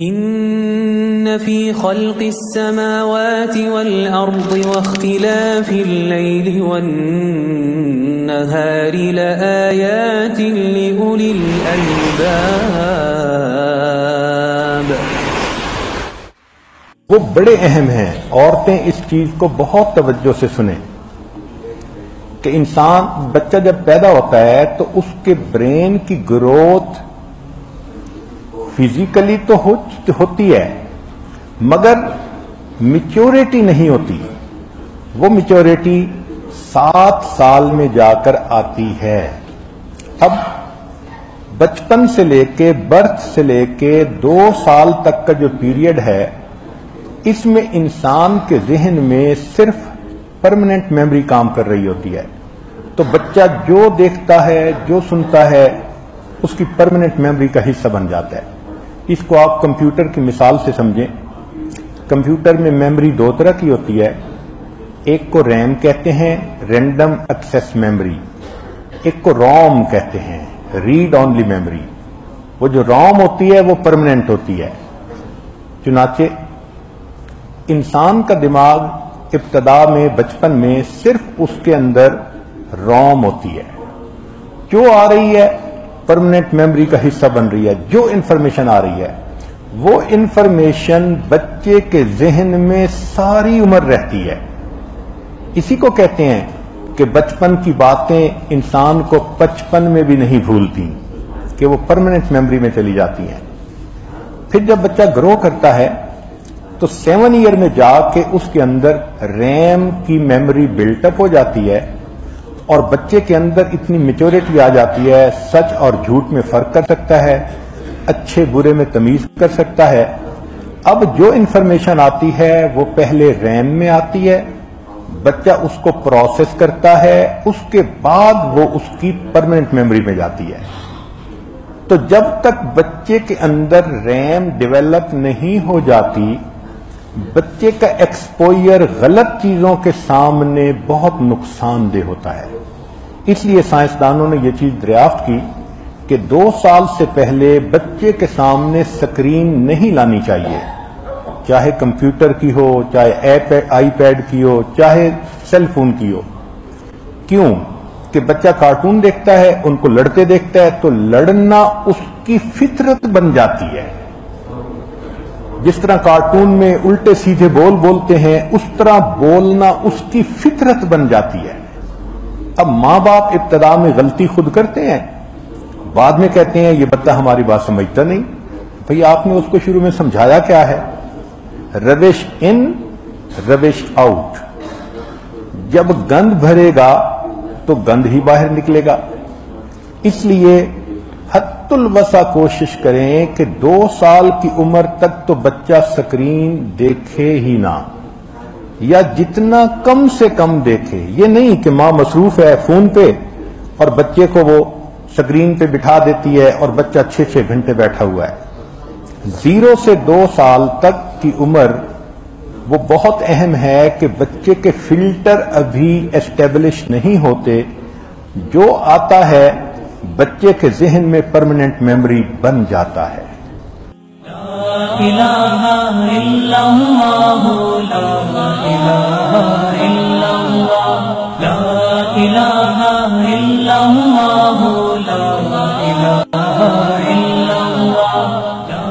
ان فی خلق السماوات والارض واختلاف الليل والنهار لآیات لأولی الالباب. وہ بڑے اہم ہیں. عورتیں اس چیز کو بہت توجہ سے سنیں کہ انسان بچہ جب پیدا ہوتا ہے تو اس کے برین کی گروتھ فزیکلی تو ہوتی ہے مگر میچورٹی نہیں ہوتی. وہ میچورٹی 7 سال میں جا کر آتی ہے. اب بچپن سے لے کے برتھ سے لے کے 2 سال تک کا جو پیریڈ ہے اس میں انسان کے ذہن میں صرف پرماننٹ میموری کام کر رہی ہوتی ہے. تو بچہ جو دیکھتا ہے جو سنتا ہے اس کی پرماننٹ میموری کا حصہ بن جاتا ہے. اس کو آپ کمپیوٹر کی مثال سے سمجھیں. کمپیوٹر میں میموری 2 طرح کی ہوتی ہے. ایک کو ریم کہتے ہیں، رینڈم ایکسیس میموری. ایک کو روم کہتے ہیں، ریڈ اونلی میموری. وہ جو روم ہوتی ہے وہ پرماننٹ ہوتی ہے. چنانچہ انسان کا دماغ ابتدا میں بچپن میں صرف اس کے اندر روم ہوتی ہے. جو آ رہی ہے پرماننٹ میموری کا حصہ بن رہی ہے. جو انفارمیشن آ رہی ہے وہ انفارمیشن بچے کے ذہن میں ساری عمر رہتی ہے. اسی کو کہتے ہیں کہ بچپن کی باتیں انسان کو 55 میں بھی نہیں بھولتی، کہ وہ پرماننٹ میموری میں چلی جاتی ہیں. پھر جب بچہ گرو کرتا ہے تو 7 ایئر میں جا کے اس کے اندر ریم کی میموری بلٹ اپ ہو جاتی ہے اور بچے کے اندر اتنی میچورٹی آ جاتی ہے، سچ اور جھوٹ میں فرق کر سکتا ہے، اچھے برے میں تمیز کر سکتا ہے. اب جو انفارمیشن آتی ہے وہ پہلے ریم میں آتی ہے، بچہ اس کو پروسیس کرتا ہے، اس کے بعد وہ اس کی پرماننٹ میموری میں جاتی ہے. تو جب تک بچے کے اندر ریم ڈیولپ نہیں ہو جاتی بچے کا ایکسپوئر غلط چیزوں کے سامنے بہت نقصان دہ ہوتا ہے. اس لیے سائنسدانوں نے یہ چیز دریافت کی کہ 2 سال سے پہلے بچے کے سامنے سکرین نہیں لانی چاہیے، چاہے کمپیوٹر کی ہو، چاہے آئی پیڈ کی ہو، چاہے سیل فون کی ہو. کیوں کہ بچہ کارٹون دیکھتا ہے، ان کو لڑتے دیکھتا ہے تو لڑنا اس کی فطرت بن جاتی ہے. جس طرح کارٹون میں الٹے سیدھے بولتے ہیں اس طرح بولنا اس کی فطرت بن جاتی ہے. اب ماں باپ ابتدا میں غلطی خود کرتے ہیں، بعد میں کہتے ہیں یہ بچہ ہماری بات سمجھتا نہیں. بھئی آپ نے اس کو شروع میں سمجھایا کیا ہے؟ روش ان روش آؤٹ. جب گند بھرے گا تو گند ہی باہر نکلے گا. اس لیے حد الوسع کوشش کریں کہ 2 سال کی عمر تک تو بچہ سکرین دیکھے ہی نہ، یا جتنا کم سے کم دیکھے. یہ نہیں کہ ماں مصروف ہے فون پہ اور بچے کو وہ سکرین پہ بٹھا دیتی ہے اور بچہ 6 گھنٹے بیٹھا ہوا ہے. 0 سے 2 سال تک کی عمر وہ بہت اہم ہے کہ بچے کے فلٹر ابھی اسٹیبلش نہیں ہوتے. جو آتا ہے بچے کے ذہن میں پرماننٹ میموری بن جاتا ہے. لا الہ الا اللہ، لا الہ الا اللہ، لا الہ الا اللہ، لا الہ الا اللہ، لا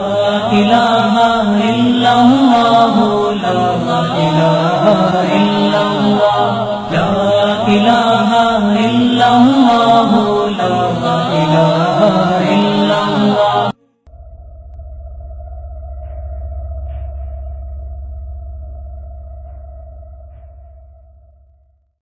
الہ الا اللہ، لا الہ الا اللہ، لا الہ الا اللہ، لا الہ الا اللہ.